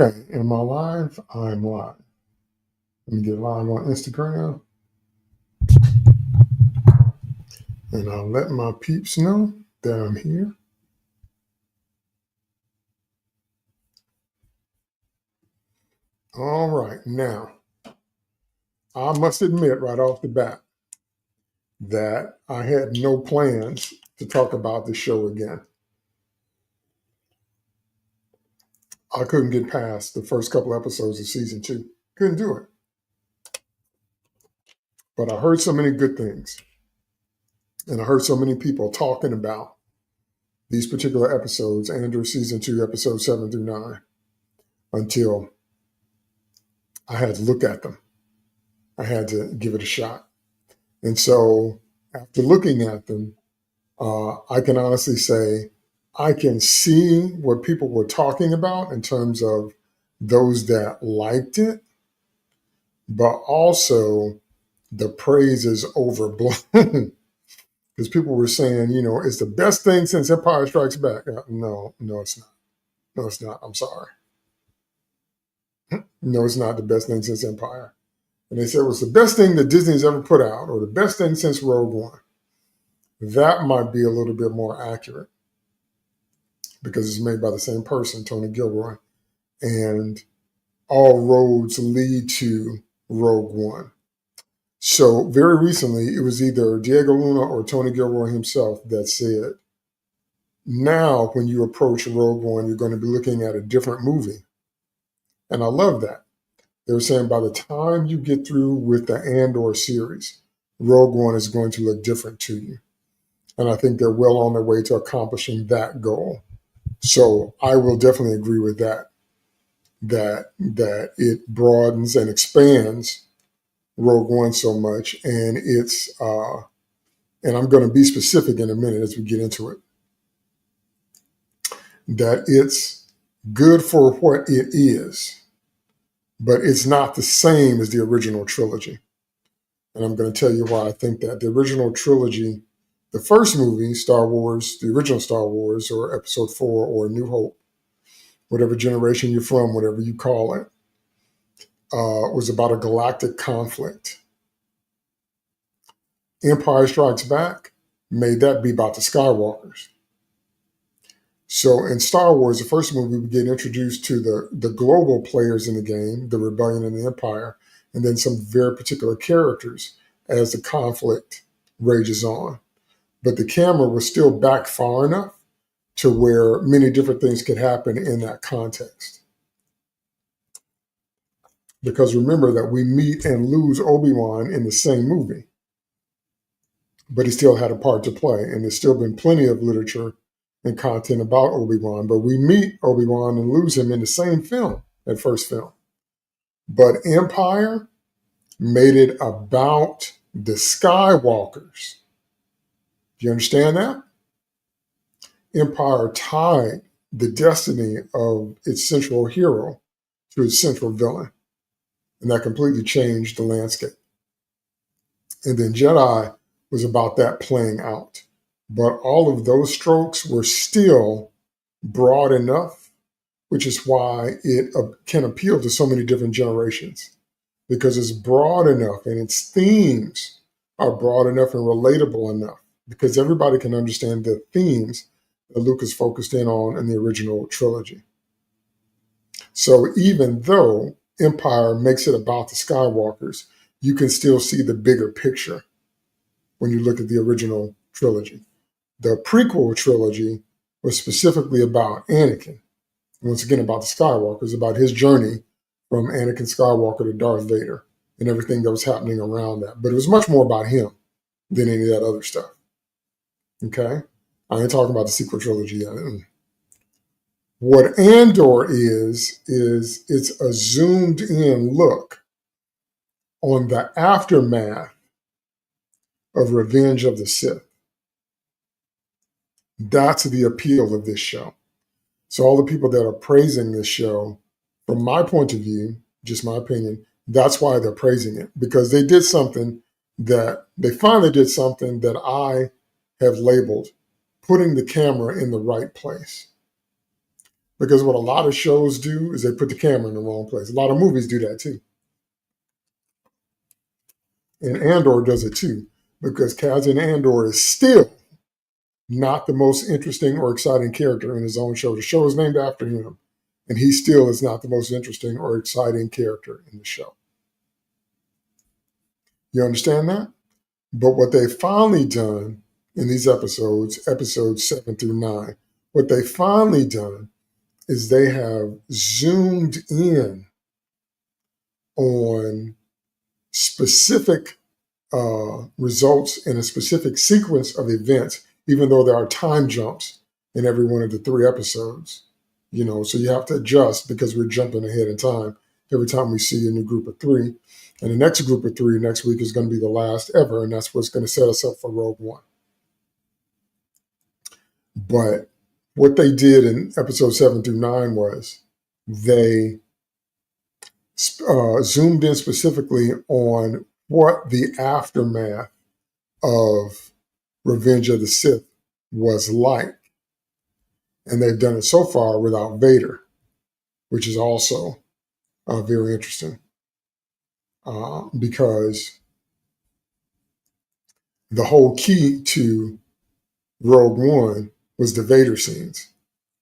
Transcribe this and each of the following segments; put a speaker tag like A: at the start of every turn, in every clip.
A: Okay, am I live? I'm live. Let me get live on Instagram and I'll let my peeps know that I'm here. All right, now, I must admit right off the bat that I had no plans to talk about the show again. I couldn't get past the first couple episodes of season 2. Couldn't do it. But I heard so many good things. And I heard so many people talking about these particular episodes, Andor season 2, episodes 7 through 9, until I had to look at them. I had to give it a shot. And so after looking at them, I can honestly say I can see what people were talking about in terms of those that liked it, but also the praise is overblown because people were saying, it's the best thing since Empire Strikes Back. No, it's not. No, it's not. I'm sorry. No, it's not the best thing since Empire. And they said it was the best thing that Disney's ever put out, or the best thing since Rogue One. That might be a little bit more accurate because it's made by the same person, Tony Gilroy, and all roads lead to Rogue One. So very recently, it was either Diego Luna or Tony Gilroy himself that said, now when you approach Rogue One, you're going to be looking at a different movie. And I love that. They were saying by the time you get through with the Andor series, Rogue One is going to look different to you. And I think they're well on their way to accomplishing that goal. So I will definitely agree with that it broadens and expands Rogue One so much. And and I'm going to be specific in a minute as we get into it, that it's good for what it is, but it's not the same as the original trilogy. And I'm going to tell you why I think that. The original trilogy, the first movie, Star Wars, the original Star Wars, or Episode 4, or New Hope, whatever generation you're from, whatever you call it, was about a galactic conflict. Empire Strikes Back made that be about the Skywalkers. So in Star Wars, the first movie, we get introduced to the global players in the game, the Rebellion and the Empire, and then some very particular characters as the conflict rages on. But the camera was still back far enough to where many different things could happen in that context. Because remember that we meet and lose Obi-Wan in the same movie, but he still had a part to play. And there's still been plenty of literature and content about Obi-Wan, but we meet Obi-Wan and lose him in the same film, that first film. But Empire made it about the Skywalkers. Do you understand that? Empire tied the destiny of its central hero to its central villain. And that completely changed the landscape. And then Jedi was about that playing out. But all of those strokes were still broad enough, which is why it can appeal to so many different generations, because it's broad enough and its themes are broad enough and relatable enough, because everybody can understand the themes that Lucas focused in on in the original trilogy. So even though Empire makes it about the Skywalkers, you can still see the bigger picture when you look at the original trilogy. The prequel trilogy was specifically about Anakin. Once again, about the Skywalkers, about his journey from Anakin Skywalker to Darth Vader and everything that was happening around that. But it was much more about him than any of that other stuff. Okay? I ain't talking about the sequel trilogy yet. What Andor is it's a zoomed in look on the aftermath of Revenge of the Sith. That's the appeal of this show. So all the people that are praising this show, from my point of view, just my opinion, that's why they're praising it, because they finally did something that I have labeled putting the camera in the right place. Because what a lot of shows do is they put the camera in the wrong place. A lot of movies do that too. And Andor does it too, because Cassian Andor is still not the most interesting or exciting character in his own show. The show is named after him, and he still is not the most interesting or exciting character in the show. You understand that? But what they finally done in these episodes 7 through 9, what they finally done is they have zoomed in on specific results in a specific sequence of events, even though there are time jumps in every one of the 3 episodes. So you have to adjust because we're jumping ahead in time every time we see a new group of 3. And the next group of 3 next week is going to be the last ever, and that's what's going to set us up for Rogue One. But what they did in episode 7 through 9 was they zoomed in specifically on what the aftermath of Revenge of the Sith was like. And they've done it so far without Vader, which is also very interesting because the whole key to Rogue One was the Vader scenes.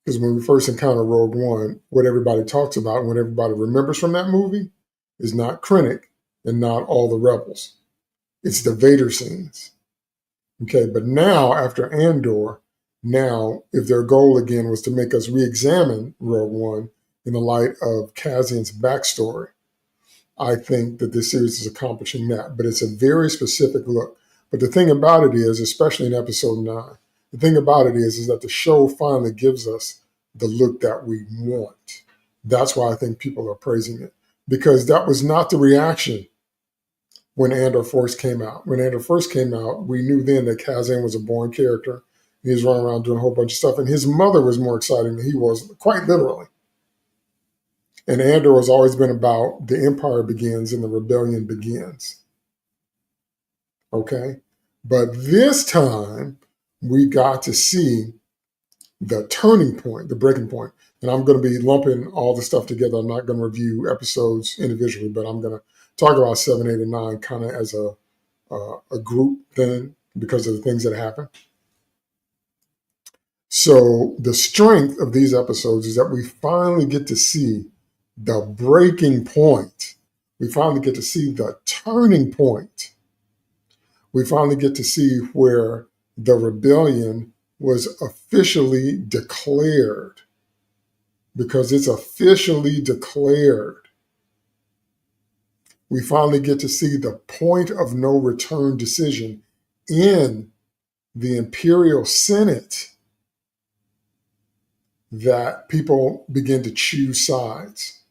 A: Because when we first encounter Rogue One, what everybody talks about and what everybody remembers from that movie is not Krennic and not all the rebels. It's the Vader scenes. Okay, but now after Andor, now if their goal again was to make us re-examine Rogue One in the light of Cassian's backstory, I think that this series is accomplishing that. But it's a very specific look. But the thing about it is, especially in episode 9, the thing about it is that the show finally gives us the look that we want. That's why I think people are praising it, because that was not the reaction when Andor first came out. When Andor first came out, we knew then that Cassian was a born character. He was running around doing a whole bunch of stuff, and his mother was more exciting than he was, quite literally. And Andor has always been about the empire begins and the rebellion begins. Okay? But this time, we got to see the turning point, the breaking point. And I'm going to be lumping all the stuff together. I'm not going to review episodes individually, but I'm going to talk about 7, 8, and 9 kind of as a group thing because of the things that happen. So the strength of these episodes is that we finally get to see the breaking point. We finally get to see the turning point. We finally get to see where the rebellion was officially declared, because it's officially declared. We finally get to see the point of no return decision in the Imperial Senate, that people begin to choose sides,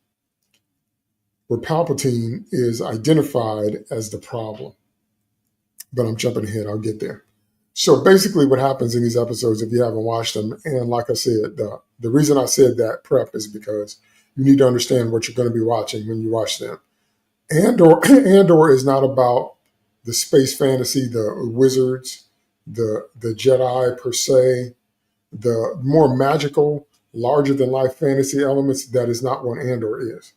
A: where Palpatine is identified as the problem. But I'm jumping ahead, I'll get there. So basically what happens in these episodes, if you haven't watched them, and like I said, the reason I said that prep is because you need to understand what you're going to be watching when you watch them. Andor is not about the space fantasy, the wizards, the Jedi per se, the more magical, larger than life fantasy elements. That is not what Andor is.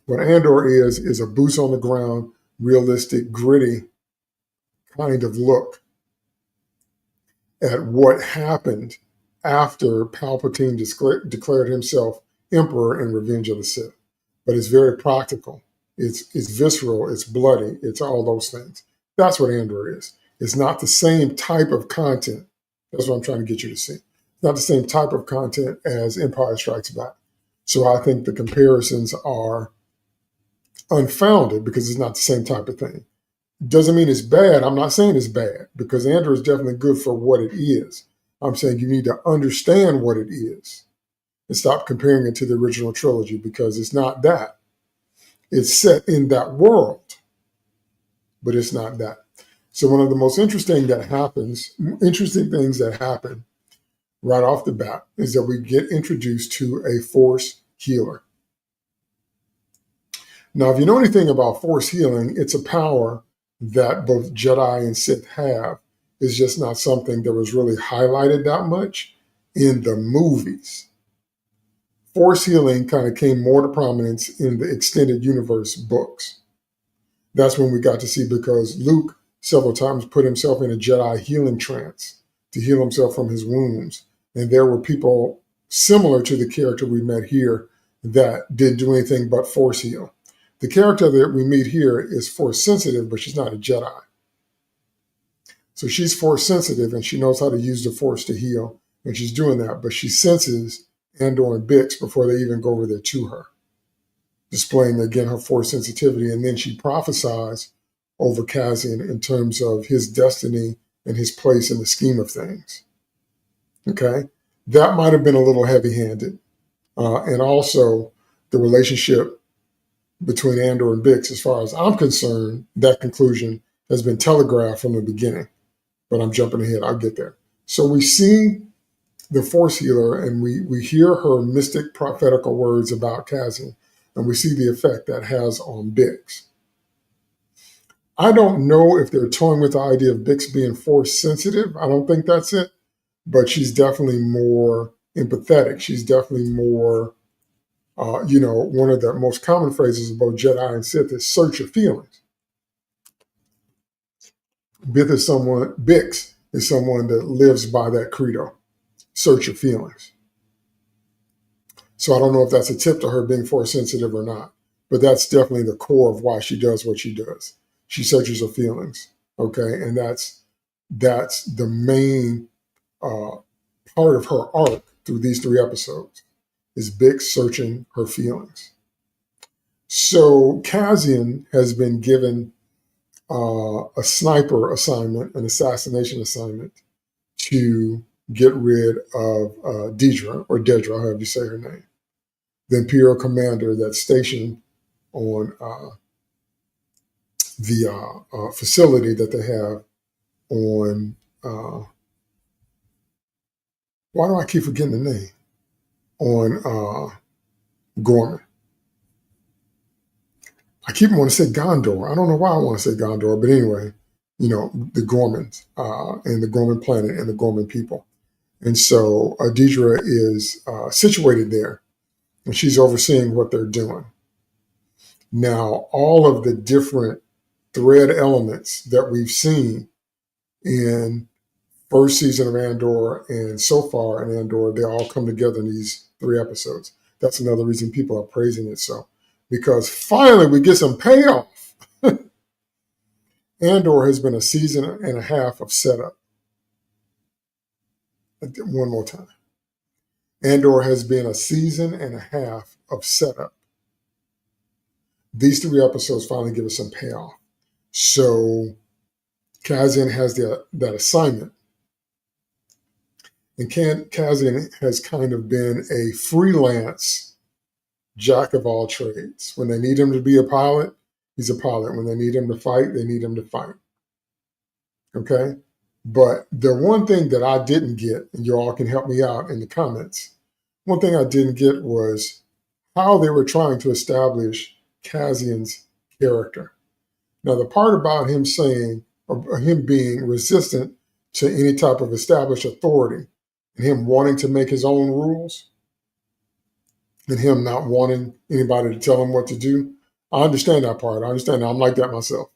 A: What Andor is a boots on the ground, realistic, gritty kind of look at what happened after Palpatine declared himself emperor in Revenge of the Sith. But it's very practical. It's visceral. It's bloody. It's all those things. That's what Andor is. It's not the same type of content. That's what I'm trying to get you to see. It's not the same type of content as Empire Strikes Back. So I think the comparisons are unfounded because it's not the same type of thing. Doesn't mean it's bad. I'm not saying it's bad, because Andor is definitely good for what it is. I'm saying you need to understand what it is and stop comparing it to the original trilogy, because it's not that. It's set in that world, but it's not that. So one of the most interesting things that happen right off the bat is that we get introduced to a Force healer. Now, if you know anything about Force healing, it's a power that both Jedi and Sith have. It's just not something that was really highlighted that much in the movies. Force healing kind of came more to prominence in the extended universe books. That's when we got to see, because Luke several times put himself in a Jedi healing trance to heal himself from his wounds. And there were people similar to the character we met here that didn't do anything but force heal. The character that we meet here is force sensitive, but she's not a Jedi. So she's force sensitive and she knows how to use the force to heal. And she's doing that, but she senses Andor and Bix before they even go over there to her, displaying again her force sensitivity. And then she prophesies over Cassian in terms of his destiny and his place in the scheme of things. Okay? That might have been a little heavy-handed. And also the relationship between Andor and Bix, as far as I'm concerned, that conclusion has been telegraphed from the beginning. But I'm jumping ahead. I'll get there. So we see the force healer and we hear her mystic prophetical words about Cassian, and we see the effect that has on Bix. I don't know if they're toying with the idea of Bix being force sensitive. I don't think that's it, but she's definitely more empathetic. She's definitely more, one of the most common phrases about Jedi and Sith is search your feelings. Bix is someone that lives by that credo, search your feelings. So I don't know if that's a tip to her being force sensitive or not, but that's definitely the core of why she does what she does. She searches her feelings, okay? And that's the main part of her arc through these 3 episodes, is Bix searching her feelings. So Cassian has been given a sniper assignment, an assassination assignment, to get rid of Dedra, or Dedra, however you say her name, the Imperial commander that's stationed on the facility that they have on, why do I keep forgetting the name? On Gorman. I keep wanting to say Gondor. I don't know why I want to say Gondor, but anyway, the Gormans and the Gorman planet and the Gorman people. And so Dedra is situated there, and she's overseeing what they're doing. Now, all of the different thread elements that we've seen in first season of Andor and so far in Andor, they all come together in these 3 episodes. That's another reason people are praising it so, because finally we get some payoff. Andor has been a season and a half of setup. One more time. Andor has been a season and a half of setup. These 3 episodes finally give us some payoff. So Cassian has that assignment. And Cassian has kind of been a freelance jack of all trades. When they need him to be a pilot, he's a pilot. When they need him to fight, they need him to fight. Okay? But the one thing that I didn't get, and you all can help me out in the comments, one thing I didn't get was how they were trying to establish Cassian's character. Now, the part about him saying, or him being resistant to any type of established authority, and him wanting to make his own rules, and him not wanting anybody to tell him what to do, I understand that part. I understand that. I'm like that myself.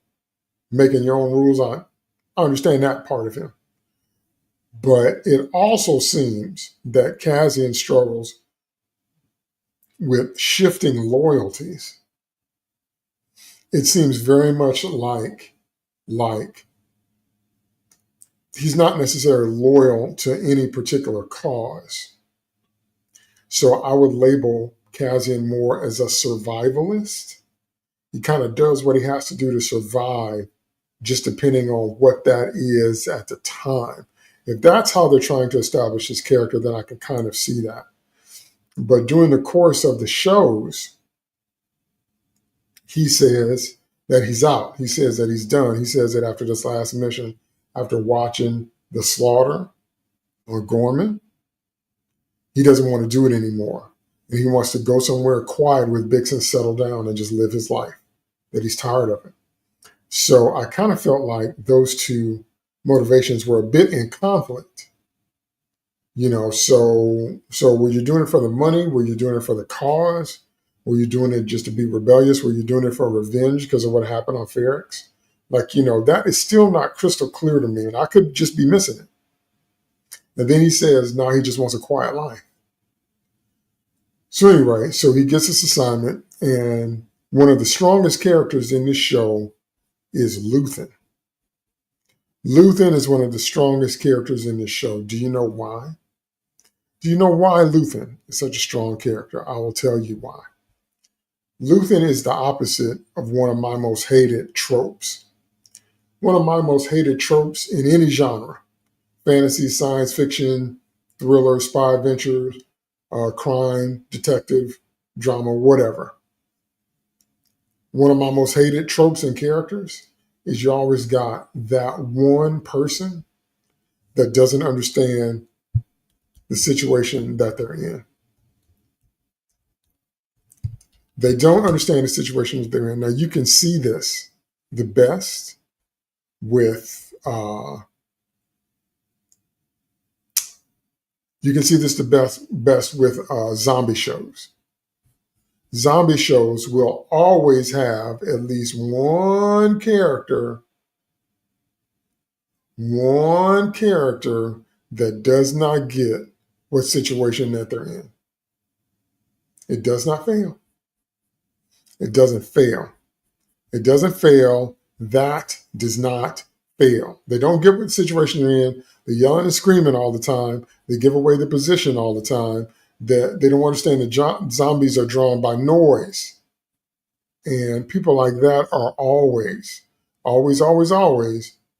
A: Making your own rules, I understand that part of him. But it also seems that Cassian struggles with shifting loyalties. It seems very much like he's not necessarily loyal to any particular cause. So I would label Cassian more as a survivalist. He kind of does what he has to do to survive, just depending on what that is at the time. If that's how they're trying to establish his character, then I can kind of see that. But during the course of the shows, he says that he's out. He says that he's done. He says that after this last mission, after watching the slaughter on Gorman, he doesn't want to do it anymore. And he wants to go somewhere quiet with Bix and settle down and just live his life, that he's tired of it. So I kind of felt like those 2 motivations were a bit in conflict. So were you doing it for the money? Were you doing it for the cause? Were you doing it just to be rebellious? Were you doing it for revenge because of what happened on Ferrex? That is still not crystal clear to me, and I could just be missing it. And then he says, no, he just wants a quiet life. So anyway, so he gets this assignment, and one of the strongest characters in this show is Luthen. Luthen is one of the strongest characters in this show. Do you know why? Do you know why Luthen is such a strong character? I will tell you why. Luthen is the opposite of one of my most hated tropes. One of my most hated tropes in any genre: fantasy, science fiction, thriller, spy adventures, crime, detective, drama, whatever. One of my most hated tropes and characters is you always got that one person that doesn't understand the situation that they're in. They don't understand the situation that they're in. Now, you can see this the best with, you can see this the best with zombie shows. Zombie shows will always have at least one character that does not get what situation that they're in. It does not fail. It doesn't fail. It doesn't fail. That does not fail. They don't get what situation they're in. They're yelling and screaming all the time. They give away the position all the time. That they don't understand that zombies are drawn by noise. And people like that are always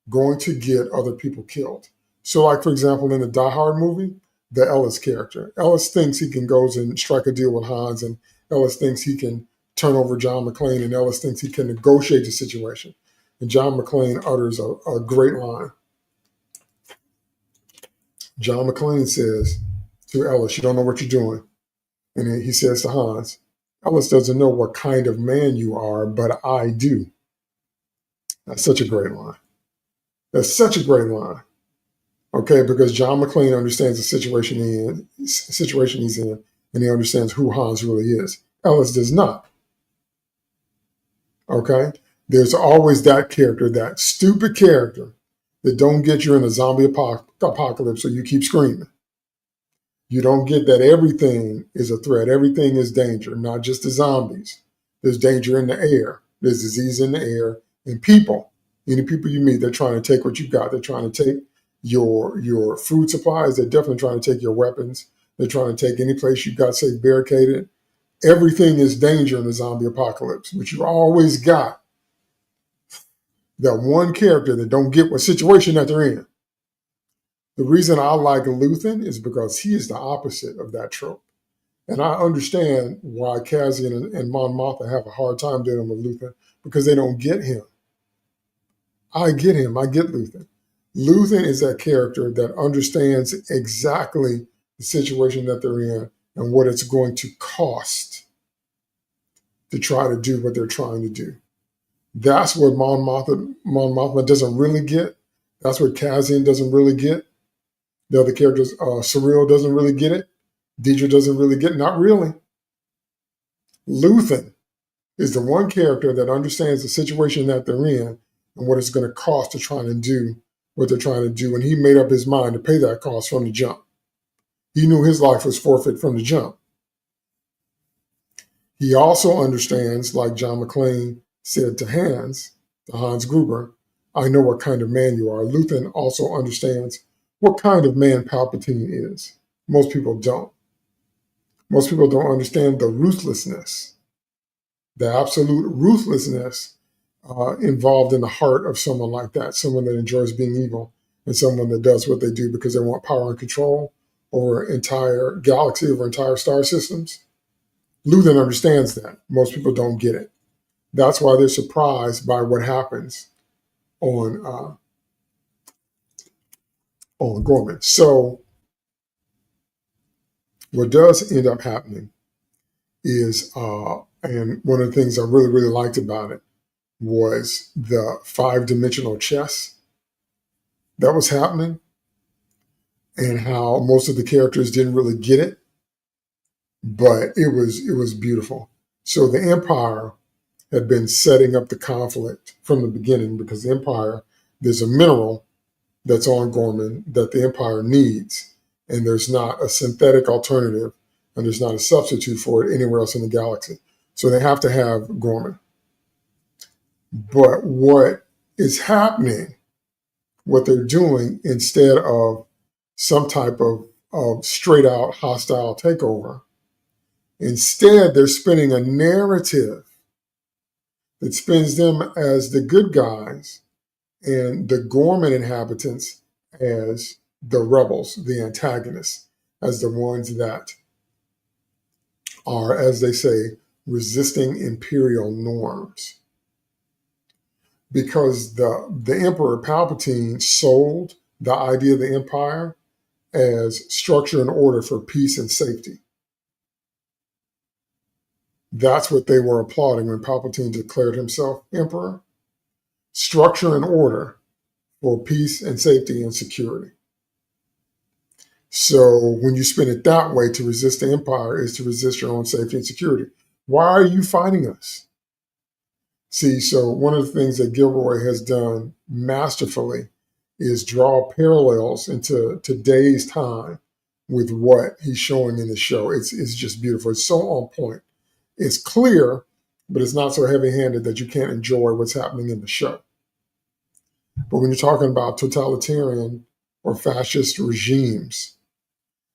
A: going to get other people killed. So, like, for example, in the Die Hard movie, the Ellis character. Ellis thinks he can go and strike a deal with Hans, and Ellis thinks he can turn over John McClane, and Ellis thinks he can negotiate the situation. And John McClane utters a great line. John McClane says to Ellis, "You don't know what you're doing." And then he says to Hans, "Ellis doesn't know what kind of man you are, but I do." That's such a great line. That's such a great line. Okay, because John McClane understands the situation he's in, and he understands who Hans really is. Ellis does not. Okay, there's always that character, that stupid character that don't get you in a zombie apocalypse, so you keep screaming. You don't get that everything is a threat. Everything is danger, not just the zombies. There's danger in the air. There's disease in the air, and people. Any people you meet, they're trying to take what you got. They're trying to take your food supplies. They're definitely trying to take your weapons. They're trying to take any place you got safe barricaded. Everything is danger in the zombie apocalypse, but you always got that one character that don't get what situation that they're in. The reason I like Luthen is because he is the opposite of that trope. And I understand why Cassian and Mon Mothma have a hard time dealing with Luthen, because they don't get him. I get him. I get Luthen. Luthen is that character that understands exactly the situation that they're in and what it's going to cost to try to do what they're trying to do. That's what Mon Mothma doesn't really get. That's what Cassian doesn't really get. The other characters, Surreal doesn't really get it. Deidre doesn't really get it. Not really. Luthen is the one character that understands the situation that they're in and what it's going to cost to try to do what they're trying to do. And he made up his mind to pay that cost from the jump. He knew his life was forfeit from the jump. He also understands, like John McClane said to Hans Gruber, "I know what kind of man you are." Luthen also understands what kind of man Palpatine is. Most people don't. Most people don't understand the ruthlessness, the absolute ruthlessness involved in the heart of someone like that, someone that enjoys being evil, and someone that does what they do because they want power and control over entire galaxy, over entire star systems. Luthen understands that. Most people don't get it. That's why they're surprised by what happens on Gorman. So what does end up happening is, and one of the things I really, really liked about it was the 5-dimensional chess that was happening. and how most of the characters didn't really get it, but it was beautiful. So the Empire had been setting up the conflict from the beginning because the Empire, there's a mineral that's on Gorman that the Empire needs, and there's not a synthetic alternative, and there's not a substitute for it anywhere else in the galaxy. So they have to have Gorman. But what is happening, what they're doing, instead of some type of straight out hostile takeover, instead they're spinning a narrative that spins them as the good guys and the Gorman inhabitants as the rebels, the antagonists, as the ones that are, as they say, resisting imperial norms. Because the Emperor Palpatine sold the idea of the Empire as structure and order for peace and safety. That's what they were applauding when Palpatine declared himself Emperor. Structure and order for peace and safety and security. So when you spin it that way, to resist the Empire is to resist your own safety and security. Why are you fighting us? See, so one of the things that Gilroy has done masterfully is draw parallels into today's time with what he's showing in the show. It's just beautiful. It's so on point. It's clear, but it's not so heavy-handed that you can't enjoy what's happening in the show. But when you're talking about totalitarian or fascist regimes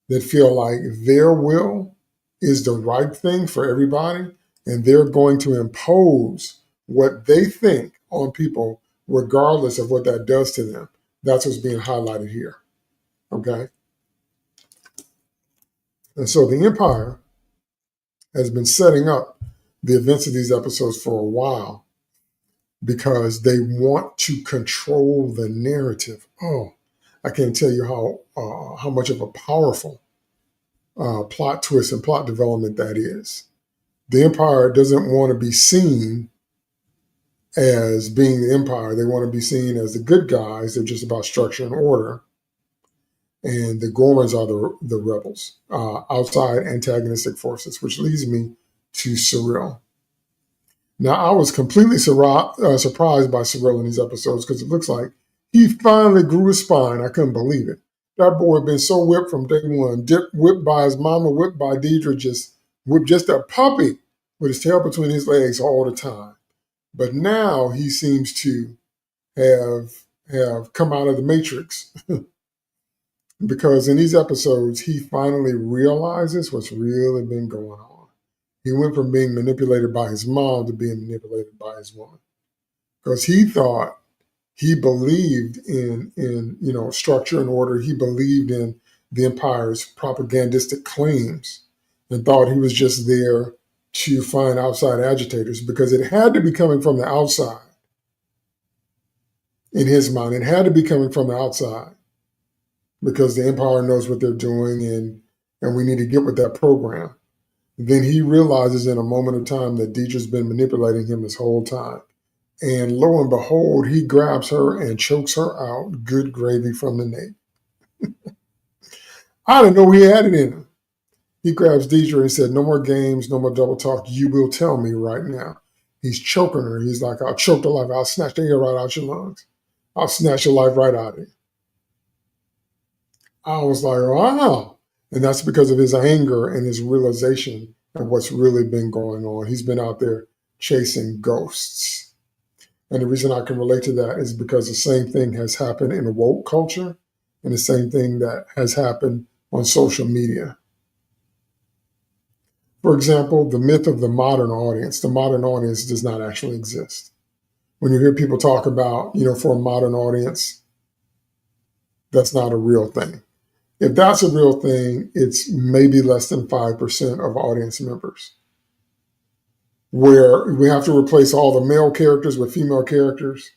A: that feel like their will is the right thing for everybody, and they're going to impose what they think on people, regardless of what that does to them. That's what's being highlighted here. Okay? And so the Empire has been setting up the events of these episodes for a while because they want to control the narrative. Oh, I can't tell you how much of a powerful plot twist and plot development that is. The Empire doesn't want to be seen as being the Empire. They want to be seen as the good guys. They're just about structure and order. And the Gormans are the rebels, outside antagonistic forces, which leads me to Cyril. Now, I was completely surprised by Cyril in these episodes because it looks like he finally grew his spine. I couldn't believe it. That boy had been so whipped from day one, whipped by his mama, whipped by Deidre, just whipped just a puppy with his tail between his legs all the time. But now he seems to have come out of the matrix because in these episodes, he finally realizes what's really been going on. He went from being manipulated by his mom to being manipulated by his woman because he thought he believed in structure and order. He believed in the Empire's propagandistic claims and thought he was just there to find outside agitators because it had to be coming from the outside. In his mind, it had to be coming from the outside because the Empire knows what they're doing and we need to get with that program. Then he realizes in a moment of time that Deidre's been manipulating him this whole time. And lo and behold, he grabs her and chokes her out. Good gravy from the nape. I didn't know he had it in him. He grabs Deidre and said, no more games, no more double talk. You will tell me right now. He's choking her. He's like, I'll choke the life. I'll snatch the air right out your lungs. I'll snatch your life right out of you. I was like, wow. And that's because of his anger and his realization of what's really been going on. He's been out there chasing ghosts. And the reason I can relate to that is because the same thing has happened in woke culture and the same thing that has happened on social media. For example, the myth of the modern audience does not actually exist. When you hear people talk about, for a modern audience, that's not a real thing. If that's a real thing, it's maybe less than 5% of audience members. Where we have to replace all the male characters with female characters.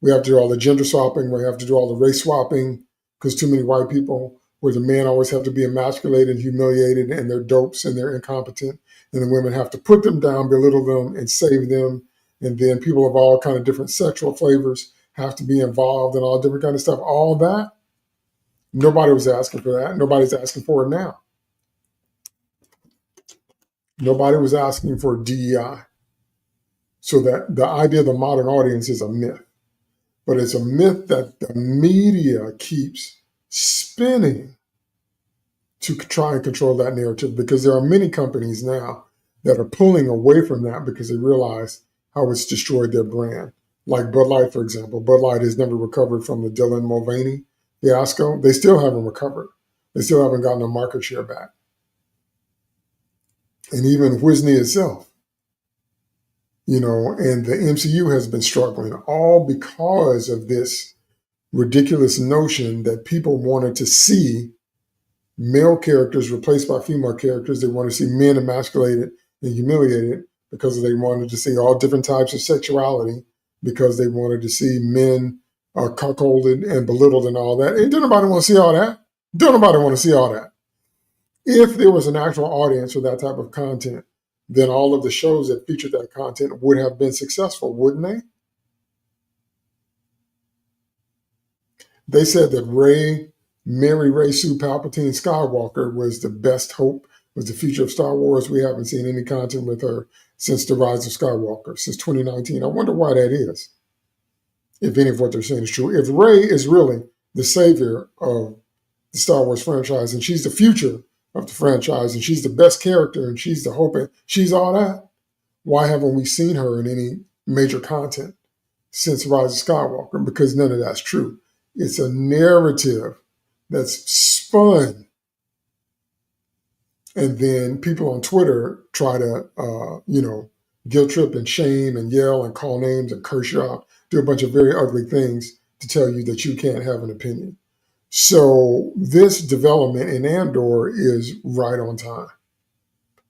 A: We have to do all the gender swapping. We have to do all the race swapping because too many white people, where the men always have to be emasculated, humiliated, and they're dopes and they're incompetent. And the women have to put them down, belittle them, and save them. And then people of all kind of different sexual flavors have to be involved and all different kind of stuff. All that Nobody was asking for that. Nobody's asking for it now. Nobody was asking for DEI. So that the idea of the modern audience is a myth. But it's a myth that the media keeps spinning to try and control that narrative, because there are many companies now that are pulling away from that because they realize how it's destroyed their brand. Like Bud Light, for example. Bud Light has never recovered from the Dylan Mulvaney fiasco. They still haven't recovered. They still haven't gotten their market share back. And even Disney itself, and the MCU has been struggling, all because of this ridiculous notion that people wanted to see male characters replaced by female characters. They wanted to see men emasculated and humiliated because they wanted to see all different types of sexuality, because they wanted to see men cuckolded and belittled and all that. And don't nobody want to see all that. Don't nobody want to see all that. If there was an actual audience for that type of content, then all of the shows that featured that content would have been successful, wouldn't they? They said that Mary Ray Sue Palpatine Skywalker was the best hope, was the future of Star Wars. We haven't seen any content with her since The Rise of Skywalker, since 2019. I wonder why that is, if any of what they're saying is true. If Rey is really the savior of the Star Wars franchise, and she's the future of the franchise, and she's the best character, and she's the hope, and she's all that, why haven't we seen her in any major content since Rise of Skywalker? Because none of that's true. It's a narrative that's spun. And then people on Twitter try to, guilt trip and shame and yell and call names and curse you out, do a bunch of very ugly things to tell you that you can't have an opinion. So this development in Andor is right on time.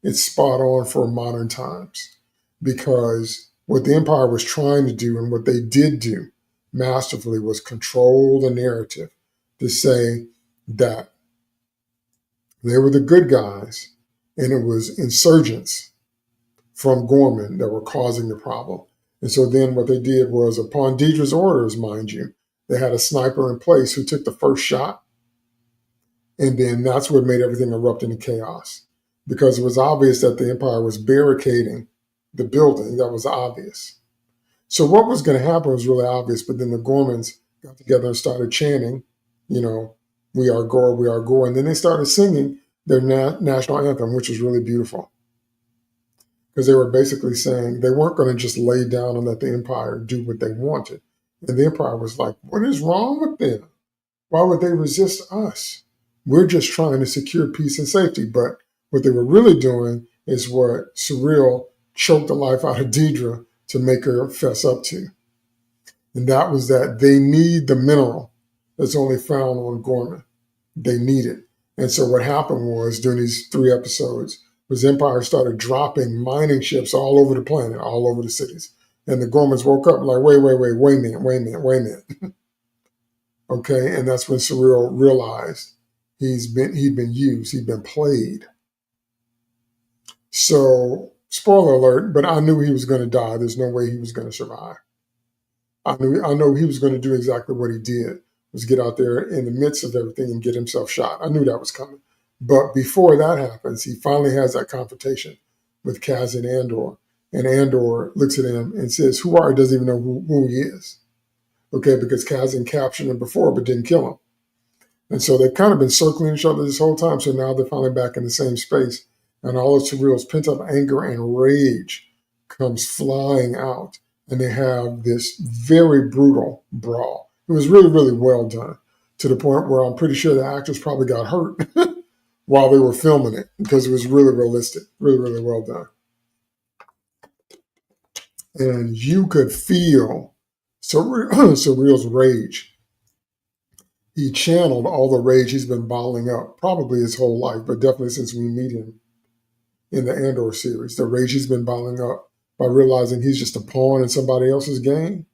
A: It's spot on for modern times, because what the Empire was trying to do, and what they did do masterfully, was control the narrative to say that they were the good guys and it was insurgents from Gorman that were causing the problem. And so then what they did was, upon Deidre's orders, mind you, they had a sniper in place who took the first shot. And then that's what made everything erupt into chaos, because it was obvious that the Empire was barricading the building. That was obvious. So what was going to happen was really obvious, but then the Gormans got together and started chanting, we are Gore, we are Gore. And then they started singing their national anthem, which was really beautiful, because they were basically saying they weren't going to just lay down and let the Empire do what they wanted. And the Empire was like, what is wrong with them? Why would they resist us? We're just trying to secure peace and safety. But what they were really doing is what Surreal choked the life out of Deidre to make her fess up to. And that was that they need the mineral that's only found on Gorman. They need it. And so what happened was, during these 3 episodes, was Empire started dropping mining ships all over the planet, all over the cities. And the Gormans woke up like, wait a minute. Okay, and that's when Surreal realized he'd been used, he'd been played. So, spoiler alert, but I knew he was going to die. There's no way he was going to survive. I know he was going to do exactly what he did, was get out there in the midst of everything and get himself shot. I knew that was coming. But before that happens, he finally has that confrontation with Kaz and Andor. And Andor looks at him and says, who are you? Doesn't even know who he is. Okay, because Kaz captured him before but didn't kill him. And so they've kind of been circling each other this whole time. So now they're finally back in the same space. And all of Surreal's pent-up anger and rage comes flying out. And they have this very brutal brawl. It was really, really well done, to the point where I'm pretty sure the actors probably got hurt while they were filming it, because it was really realistic, really, really well done. And you could feel Surreal's rage. He channeled all the rage he's been bottling up, probably his whole life, but definitely since we meet him in the Andor series. The rage he's been bottling up by realizing he's just a pawn in somebody else's game.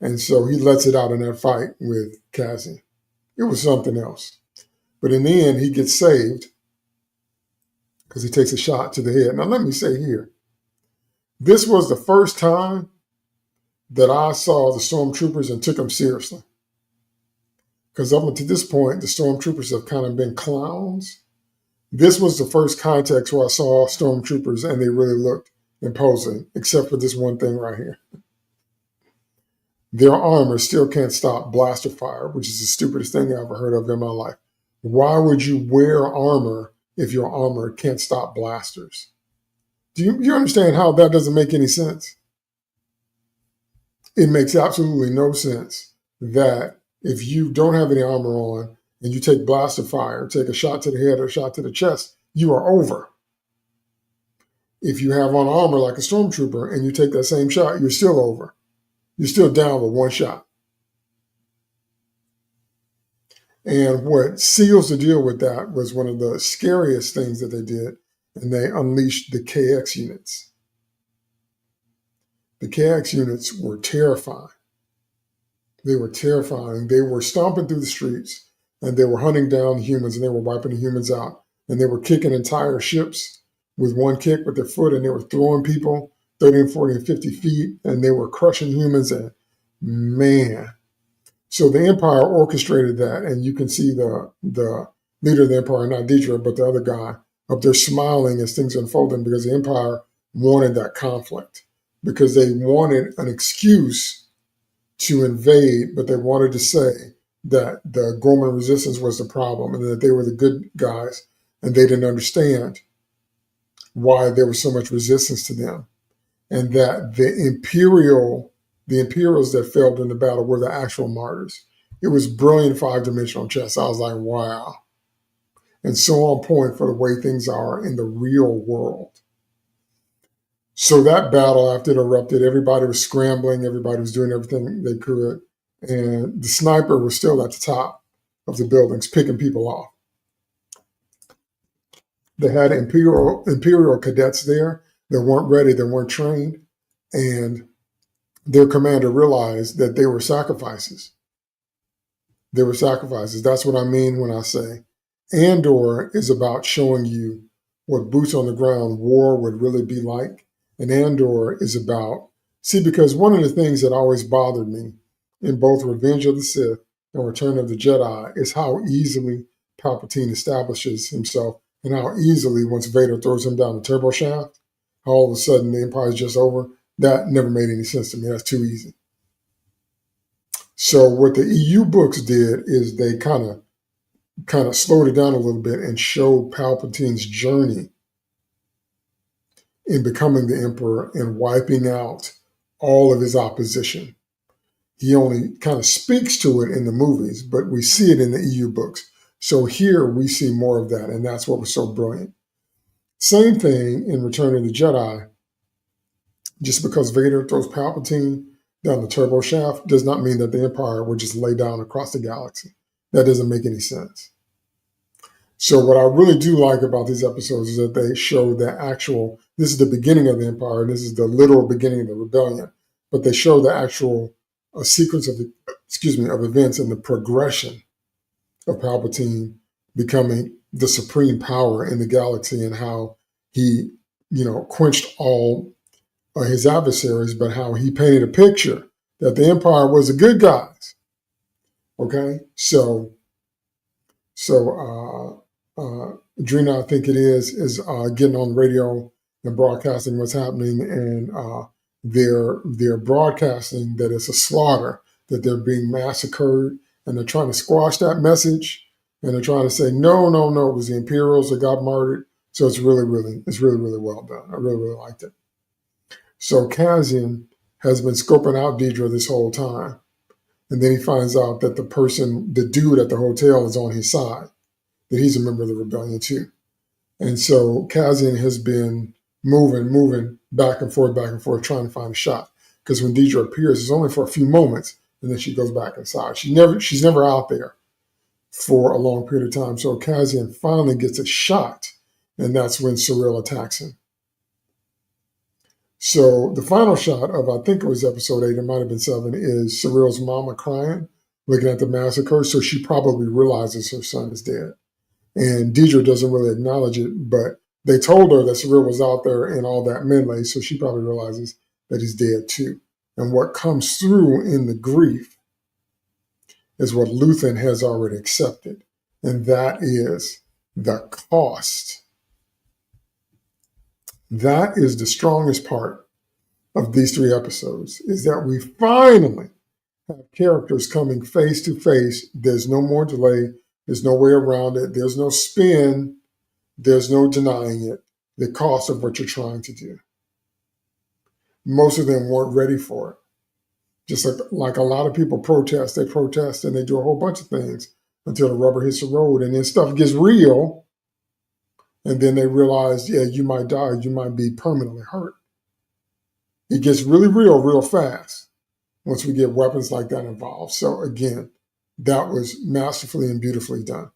A: And so he lets it out in that fight with Cassie. It was something else. But in the end, he gets saved because he takes a shot to the head. Now, let me say here, this was the first time that I saw the stormtroopers and took them seriously. because up until this point, the stormtroopers have kind of been clowns. This was the first context where I saw stormtroopers and they really looked imposing, except for this one thing right here. Their armor still can't stop blaster fire, which is the stupidest thing I ever heard of in my life. Why would you wear armor if your armor can't stop blasters? Do you understand how that doesn't make any sense? It makes absolutely no sense that if you don't have any armor on and you take blaster fire, take a shot to the head or a shot to the chest, you are over. If you have on armor like a stormtrooper and you take that same shot, you're still over. You're still down with one shot. And what seals the deal with that was one of the scariest things that they did, and they unleashed the KX units. The KX units were terrifying. They were terrifying. They were stomping through the streets, and they were hunting down humans, and they were wiping the humans out. And they were kicking entire ships with one kick with their foot, and they were throwing people 30 and 40 and 50 feet, and they were crushing humans. And man, so the Empire orchestrated that, and you can see the leader of the Empire, not Deidre, but the other guy, up there smiling as things unfolding, because the Empire wanted that conflict, because they wanted an excuse to invade, but they wanted to say that the Gorman resistance was the problem and that they were the good guys, and they didn't understand why there was so much resistance to them, and that the Imperials that failed in the battle were the actual martyrs. It was brilliant five-dimensional chess. I was like, wow. And so on point for the way things are in the real world. So that battle, after it erupted, everybody was scrambling. Everybody was doing everything they could. And the sniper was still at the top of the buildings, picking people off. They had Imperial cadets there that weren't ready, that weren't trained. And their commander realized that they were sacrifices. They were sacrifices. That's what I mean when I say Andor is about showing you what boots on the ground war would really be like. And Andor is about, because one of the things that always bothered me in both Revenge of the Sith and Return of the Jedi is how easily Palpatine establishes himself, and how easily, once Vader throws him down the turbo shaft, how all of a sudden the Empire is just over. That never made any sense to me. That's too easy. So what the EU books did is they kind of slowed it down a little bit and showed Palpatine's journey in becoming the emperor and wiping out all of his opposition. He only kind of speaks to it in the movies, but we see it in the EU books. So here we see more of that, and that's what was so brilliant. Same thing in Return of the Jedi. Just because Vader throws Palpatine down the turbo shaft does not mean that the Empire would just lay down across the galaxy. That doesn't make any sense. So what I really do like about these episodes is that they show the actual, this is the beginning of the Empire, and this is the literal beginning of the rebellion, but they show the actual sequence of events and the progression of Palpatine becoming the supreme power in the galaxy, and how he, quenched all his adversaries, but how he painted a picture that the Empire was the good guys. Okay, so Drina, I think it is getting on radio and broadcasting what's happening, and they're broadcasting that it's a slaughter, that they're being massacred, and they're trying to squash that message, and they're trying to say no, it was the Imperials that got martyred. So it's really well done. I really liked it. So Cassian has been scoping out Deidre this whole time. And then he finds out that the dude at the hotel is on his side, that he's a member of the rebellion too. And so Cassian has been moving back and forth, trying to find a shot. Because when Deidre appears, it's only for a few moments, and then she goes back inside. She's never out there for a long period of time. So Cassian finally gets a shot, and that's when Cyril attacks him. So the final shot of, I think it was episode 8, it might have been 7, is Cyril's mama crying, looking at the massacre. So she probably realizes her son is dead. And Deidre doesn't really acknowledge it, but they told her that Cyril was out there in all that melee, so she probably realizes that he's dead too. And what comes through in the grief is what Luthen has already accepted, and that is the cost. That is the strongest part of these 3 episodes, is that we finally have characters coming face to face. There's no more delay. There's no way around it. There's no spin. There's no denying it. The cost of what you're trying to do. Most of them weren't ready for it. Just like a lot of people protest. They protest and they do a whole bunch of things until the rubber hits the road, and then stuff gets real. And then they realize, yeah, you might die. You might be permanently hurt. It gets really real, real fast once we get weapons like that involved. So again, that was masterfully and beautifully done.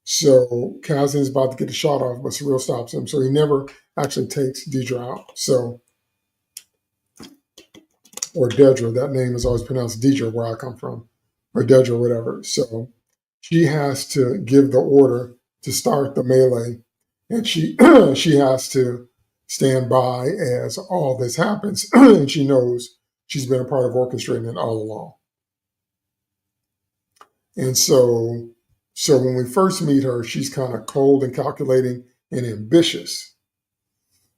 A: So Kazan's about to get the shot off, but Surreal stops him. So he never actually takes Deidre out. So, or Dedra, that name is always pronounced Deidre where I come from, or Dedra, whatever. So she has to give the order to start the melee, and she she has to stand by as all this happens, and she knows she's been a part of orchestrating it all along. And so when we first meet her, she's kind of cold and calculating and ambitious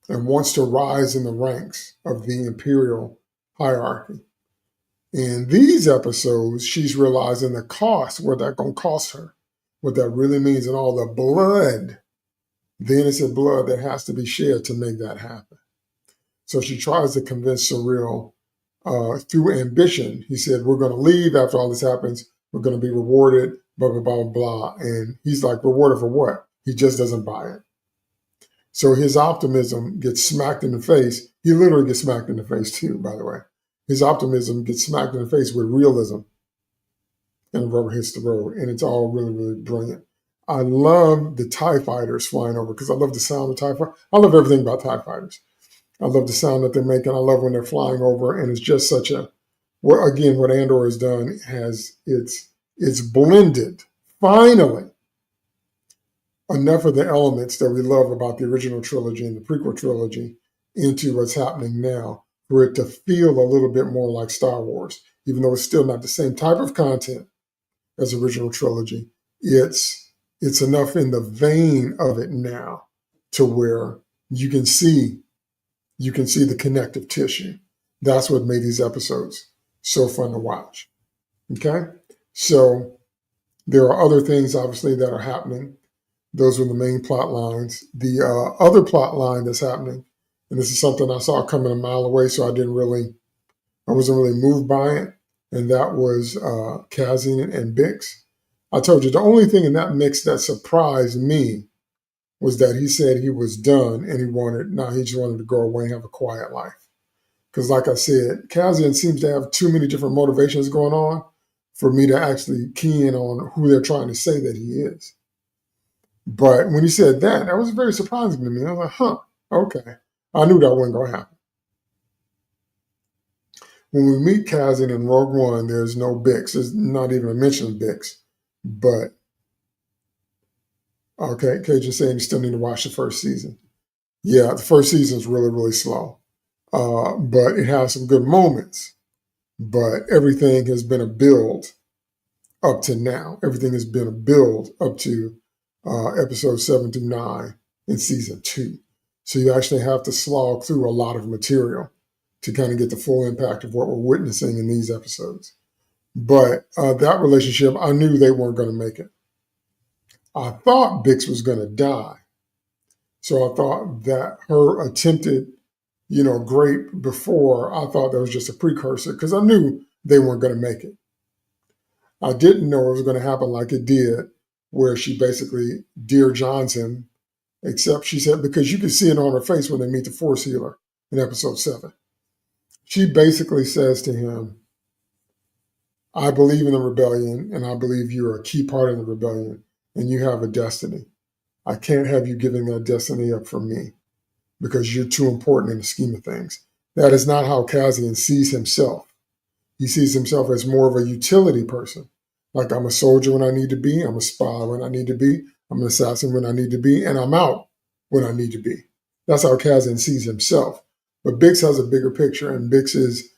A: and wants to rise in the ranks of the Imperial hierarchy. In these episodes, she's realizing the cost, what that's going to cost her, what that really means, and all the blood, the innocent blood that has to be shed to make that happen. So she tries to convince Surreal through ambition. He said, we're going to leave after all this happens. We're going to be rewarded, blah, blah, blah, blah. And he's like, rewarded for what? He just doesn't buy it. So his optimism gets smacked in the face. He literally gets smacked in the face too, by the way. His optimism gets smacked in the face with realism, and the rubber hits the road. And it's all really, really brilliant. I love the TIE fighters flying over because I love the sound of TIE fighters. I love everything about TIE fighters. I love the sound that they're making. I love when they're flying over, and it's just such a, well, again, what Andor has done it's blended, finally, enough of the elements that we love about the original trilogy and the prequel trilogy into what's happening now, for it to feel a little bit more like Star Wars, even though it's still not the same type of content as the original trilogy. It's enough in the vein of it now to where you can see the connective tissue. That's what made these episodes so fun to watch. Okay? So there are other things, obviously, that are happening. Those were the main plot lines. The other plot line that's happening, and this is something I saw coming a mile away, so I wasn't really moved by it, and that was Cassian and Bix. I told you, the only thing in that mix that surprised me was that he said he was done and he just wanted to go away and have a quiet life. Because like I said, Cassian seems to have too many different motivations going on for me to actually key in on who they're trying to say that he is. But when he said that was very surprising to me. I was like, huh, okay. I knew that wasn't going to happen. When we meet Cassian in Rogue One, there's no Bix. There's not even a mention of Bix. But, okay, Cajun's saying you still need to watch the first season. Yeah, the first season is really, really slow. But it has some good moments. But everything has been a build up to now. Everything has been a build up to episode 7 through 9 in season 2. So you actually have to slog through a lot of material to kind of get the full impact of what we're witnessing in these episodes. But that relationship, I knew they weren't going to make it. I thought Bix was going to die. So I thought that her attempted, grape before, I thought that was just a precursor because I knew they weren't going to make it. I didn't know it was going to happen like it did, where she basically Dear Johns him, except she said, because you can see it on her face when they meet the Force Healer in episode 7. She basically says to him, I believe in the rebellion, and I believe you're a key part of the rebellion, and you have a destiny. I can't have you giving that destiny up for me because you're too important in the scheme of things. That is not how Cassian sees himself. He sees himself as more of a utility person. Like, I'm a soldier when I need to be, I'm a spy when I need to be, I'm an assassin when I need to be, and I'm out when I need to be. That's how Cassian sees himself. But Bix has a bigger picture, and Bix is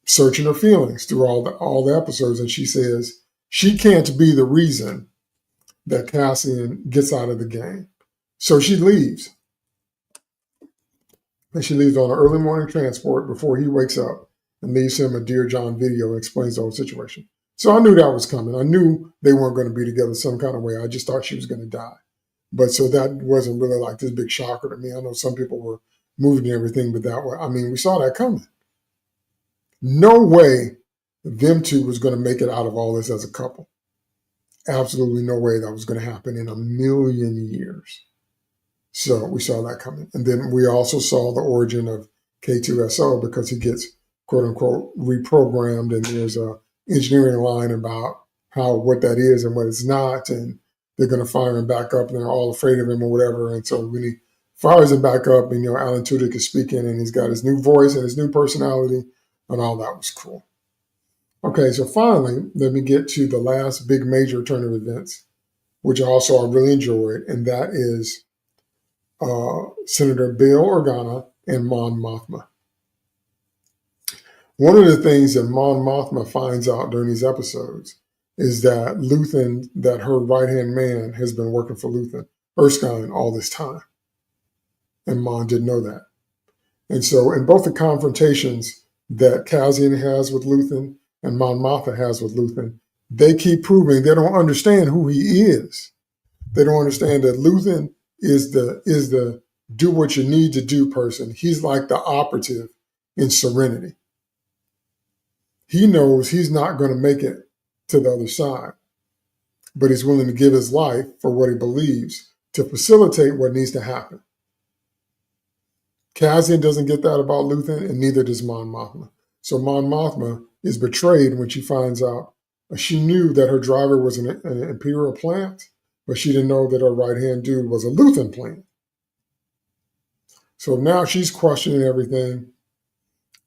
A: searching her feelings through all the episodes, and she says, She can't be the reason that Cassian gets out of the game. So she leaves. And she leaves on an early morning transport before he wakes up and leaves him a Dear John video and explains the whole situation. So I knew that was coming. I knew they weren't going to be together some kind of way. I just thought she was going to die. But so that wasn't really like this big shocker to me. I know some people were moving and everything, but that way, I mean, we saw that coming. No way them two was going to make it out of all this as a couple. Absolutely no way that was going to happen in a million years. So we saw that coming. And then we also saw the origin of K2SO because he gets, quote unquote, reprogrammed. And there's a engineering line about what that is and what it's not. And they're going to fire him back up and they're all afraid of him or whatever. And so when he fires him back up and, Alan Tudyk is speaking and he's got his new voice and his new personality and all that was cool. Okay, so finally, let me get to the last big major turn of events, which also I really enjoyed, and that is Senator Bail Organa and Mon Mothma. One of the things that Mon Mothma finds out during these episodes is that Luthen, that her right-hand man, has been working for Luthen, Erskine, all this time. And Mon didn't know that. And so in both the confrontations that Cassian has with Luthen and Mon Mothma has with Luthen, they keep proving they don't understand who he is. They don't understand that Luthen is the do what you need to do person. He's like the operative in Serenity. He knows he's not going to make it to the other side, but he's willing to give his life for what he believes to facilitate what needs to happen. Cassian doesn't get that about Luthen, and neither does Mon Mothma. So Mon Mothma is betrayed when she finds out. She knew that her driver was an Imperial plant, but she didn't know that her right-hand dude was a Luthen plant. So now she's questioning everything,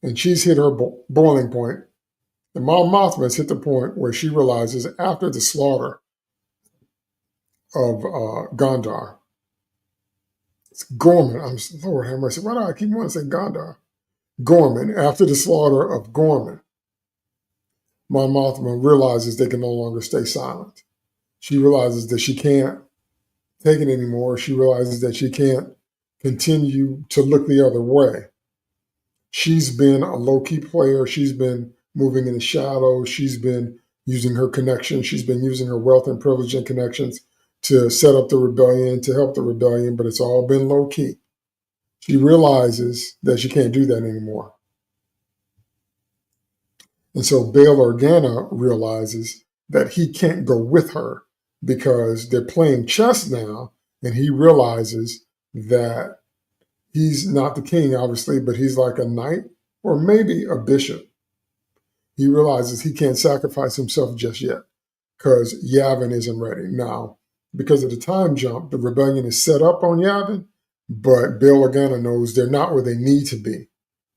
A: and she's hit her boiling point. And Mon Mothma has hit the point where she realizes after the slaughter of Gondar, it's Gorman. Lord have mercy. Why do I keep wanting to say Gondar? Gorman. After the slaughter of Gorman, Mon Mothma realizes they can no longer stay silent. She realizes that she can't take it anymore. She realizes that she can't continue to look the other way. She's been a low-key player. She's been moving in the shadows. She's been using her connections. She's been using her wealth and privilege and connections to set up the rebellion, to help the rebellion, but it's all been low-key. She realizes that she can't do that anymore. And so Bail Organa realizes that he can't go with her because they're playing chess now, and he realizes that he's not the king, obviously, but he's like a knight or maybe a bishop. He realizes he can't sacrifice himself just yet because Yavin isn't ready. Now, because of the time jump, the rebellion is set up on Yavin, but Bail Organa knows they're not where they need to be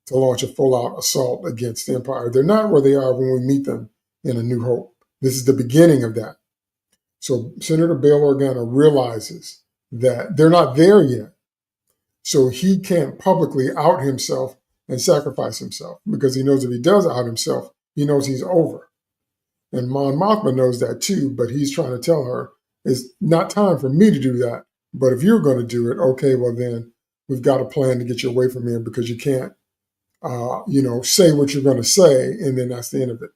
A: to launch a full-out assault against the Empire. They're not where they are when we meet them in A New Hope. This is the beginning of that. So Senator Bail Organa realizes that they're not there yet. So he can't publicly out himself and sacrifice himself because he knows if he does out himself, he knows he's over. And Mon Mothma knows that too, but he's trying to tell her, it's not time for me to do that. But if you're going to do it, okay, well then we've got a plan to get you away from here because you can't, say what you're going to say, and then that's the end of it.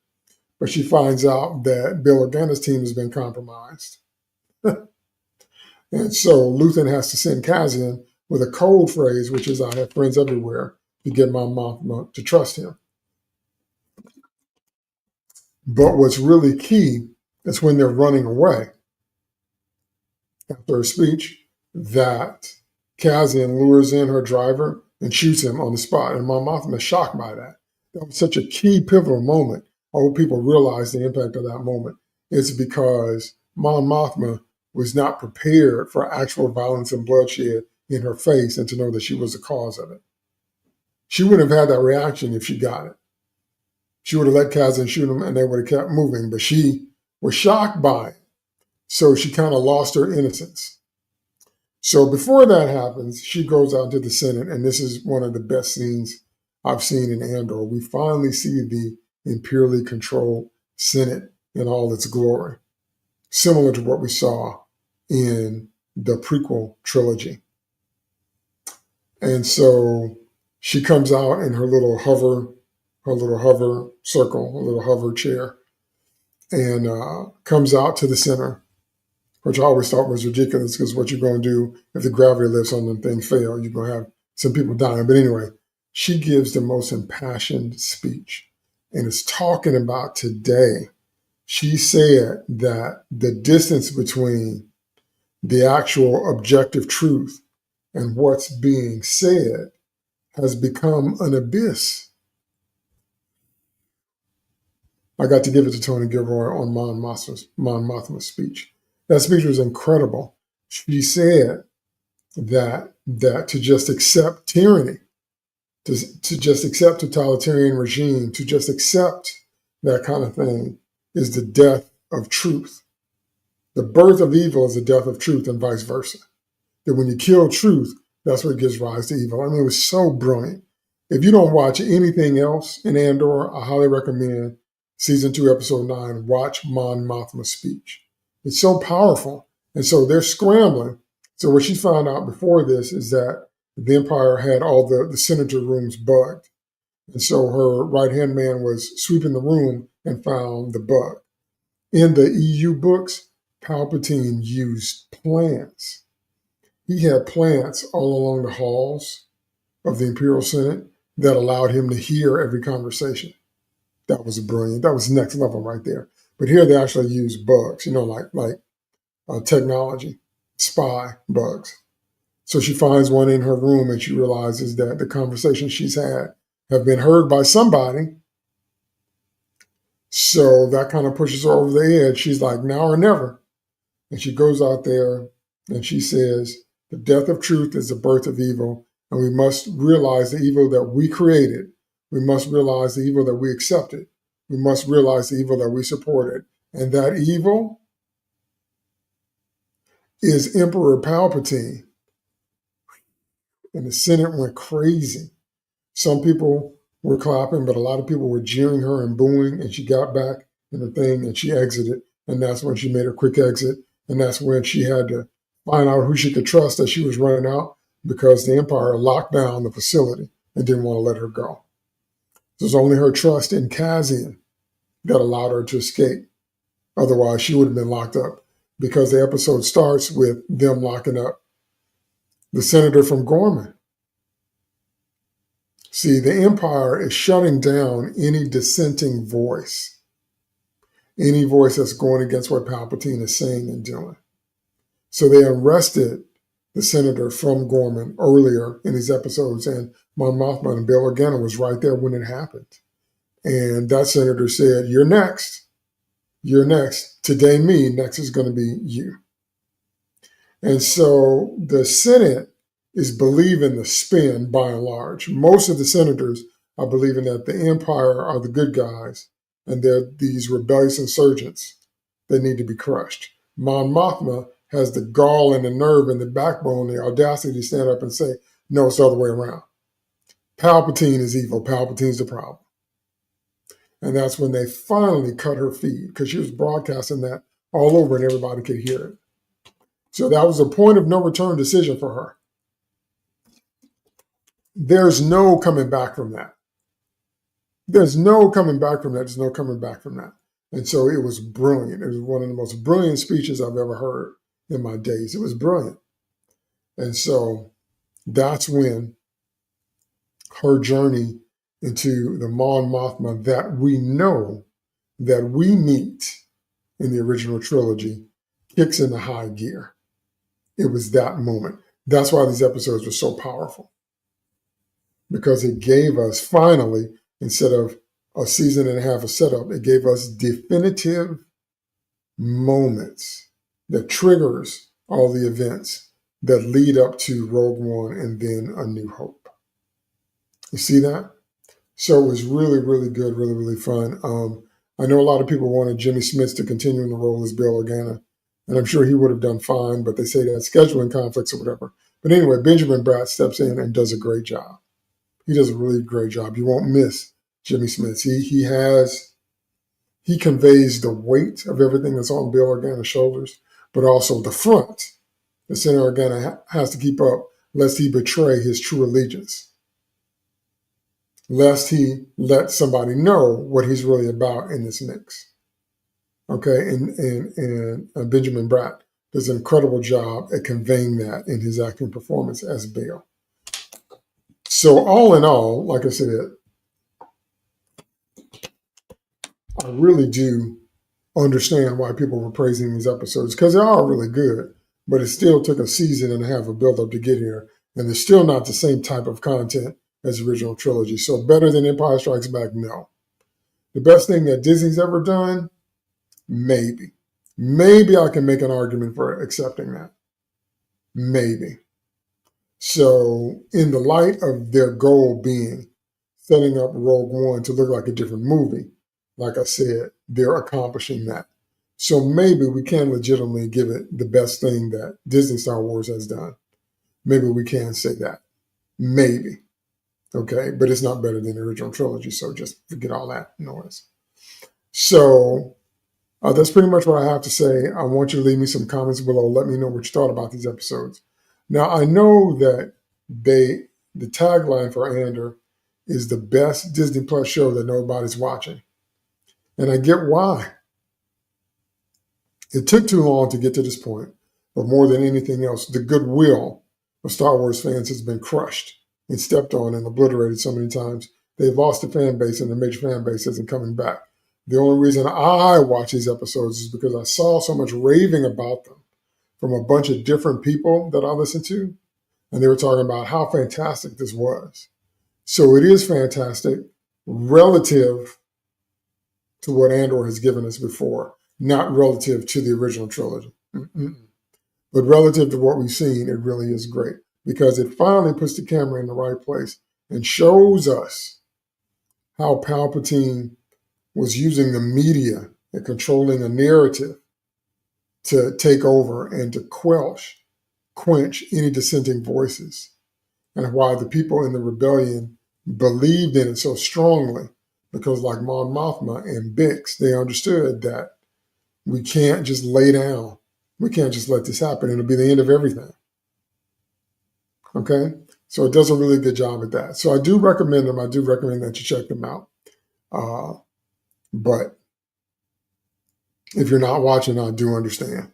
A: But she finds out that Bail Organa's team has been compromised. And so Luthen has to send Cassian with a code phrase, which is, I have friends everywhere, to get Mon Mothma to trust him. But what's really key is when they're running away after her speech, that Cassian lures in her driver and shoots him on the spot. And Mon Mothma is shocked by that. That was such a key pivotal moment. I hope people realize the impact of that moment. It's because Mon Mothma was not prepared for actual violence and bloodshed in her face and to know that she was the cause of it. She wouldn't have had that reaction if she got it. She would have let Cassian shoot him and they would have kept moving, but she was shocked by it. So she kind of lost her innocence. So before that happens, she goes out to the Senate, and this is one of the best scenes I've seen in Andor. We finally see the imperially controlled Senate in all its glory, similar to what we saw in the prequel trilogy. And so she comes out in her little hover circle, a little hover chair, and comes out to the center, which I always thought was ridiculous because what you're going to do if the gravity lifts on them things fail, you're going to have some people dying. But anyway, she gives the most impassioned speech and is talking about today. She said that the distance between the actual objective truth and what's being said has become an abyss. I got to give it to Tony Gilroy on Mon Mothma's speech. That speech was incredible. She said that to just accept tyranny, to just accept totalitarian regime, to just accept that kind of thing is the death of truth. The birth of evil is the death of truth and vice versa. That when you kill truth, that's what gives rise to evil. I mean, it was so brilliant. If you don't watch anything else in Andor, I highly recommend season 2, episode 9, watch Mon Mothma's speech. It's so powerful. And so they're scrambling. So what she found out before this is that the Empire had all the senator rooms bugged. And so her right-hand man was sweeping the room and found the bug. In the EU books, Palpatine used plants. He had plants all along the halls of the Imperial Senate that allowed him to hear every conversation. That was brilliant. That was next level right there. But here they actually use bugs, like technology, spy bugs. So she finds one in her room and she realizes that the conversations she's had have been heard by somebody. So that kind of pushes her over the edge. She's like, now or never. And she goes out there and she says, the death of truth is the birth of evil. And we must realize the evil that we created. We must realize the evil that we accepted. We must realize the evil that we supported. And that evil is Emperor Palpatine. And the Senate went crazy. Some people were clapping, but a lot of people were jeering her and booing. And she got back in her thing and she exited. And that's when she made her quick exit. And that's when she had to find out who she could trust as she was running out because the Empire locked down the facility and didn't want to let her go. It was only her trust in Cassian that allowed her to escape. Otherwise, she would have been locked up because the episode starts with them locking up the senator from Gorman. See, the Empire is shutting down any dissenting voice, any voice that's going against what Palpatine is saying and doing. So they arrested the senator from Gorman earlier in these episodes, and Mon Mothma and Bail Organa was right there when it happened. And that senator said, you're next. You're next. Today, me. Next is going to be you. And so the Senate is believing the spin by and large. Most of the senators are believing that the Empire are the good guys and they're these rebellious insurgents that need to be crushed. Mon Mothma has the gall and the nerve and the backbone, the audacity to stand up and say, no, it's the other way around. Palpatine is evil. Palpatine's the problem. And that's when they finally cut her feed because she was broadcasting that all over and everybody could hear it. So that was a point of no return decision for her. There's no coming back from that. There's no coming back from that. There's no coming back from that. And so it was brilliant. It was one of the most brilliant speeches I've ever heard in my days. It was brilliant. And so that's when her journey into the Mon Mothma that we know that we meet in the original trilogy kicks into high gear. It was that moment. That's why these episodes were so powerful. Because it gave us finally, instead of a season and a half of setup, it gave us definitive moments that triggers all the events that lead up to Rogue One and then A New Hope. You see that? So it was really, really good, really, really fun. I know a lot of people wanted Jimmy Smits to continue in the role as Bail Organa, and I'm sure he would have done fine, but they say they had scheduling conflicts or whatever. But anyway, Benjamin Bratt steps in and does a great job. He does a really great job. You won't miss Jimmy Smits. He has He conveys the weight of everything that's on Bail Organa's shoulders, but also the front that Senator Organa has to keep up, lest he betray his true allegiance, lest he let somebody know what he's really about in this mix. Okay, and Benjamin Bratt does an incredible job at conveying that in his acting performance as Bail. So all in all, like I said, I really do understand why people were praising these episodes, because they are really good, but it still took a season and a half of build-up to get here, and they're still not the same type of content as the original trilogy. So better than Empire Strikes Back? No. The best thing that Disney's ever done? Maybe. Maybe I can make an argument for accepting that. Maybe. So in the light of their goal being setting up Rogue One to look like a different movie, like I said, they're accomplishing that. So maybe we can legitimately give it the best thing that Disney Star Wars has done. Maybe we can say that. Maybe. Okay, but it's not better than the original trilogy, so just forget all that noise. So that's pretty much what I have to say. I want you to leave me some comments below. Let me know what you thought about these episodes. Now, I know that the tagline for Andor is the best Disney Plus show that nobody's watching. And I get why. It took too long to get to this point, but more than anything else, the goodwill of Star Wars fans has been crushed and stepped on and obliterated so many times. They've lost the fan base, and the major fan base isn't coming back. The only reason I watch these episodes is because I saw so much raving about them from a bunch of different people that I listened to, and they were talking about how fantastic this was. So it is fantastic relative to what Andor has given us before, not relative to the original trilogy. But relative to what we've seen, it really is great because it finally puts the camera in the right place and shows us how Palpatine was using the media and controlling a narrative to take over and to quench any dissenting voices, and why the people in the rebellion believed in it so strongly, because like Mon Mothma and Bix, they understood that we can't just lay down. We can't just let this happen. It'll be the end of everything. Okay? So it does a really good job at that. So I do recommend them. I do recommend that you check them out. But if you're not watching, I do understand.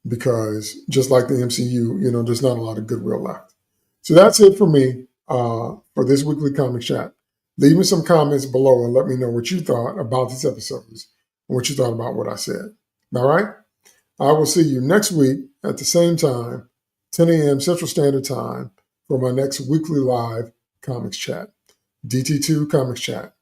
A: Because just like the MCU, there's not a lot of goodwill left. So that's it for me for this weekly comic chat. Leave me some comments below and let me know what you thought about these episodes and what you thought about what I said. All right? I will see you next week at the same time, 10 a.m. Central Standard Time, for my next weekly live comics chat. DT2 Comics Chat.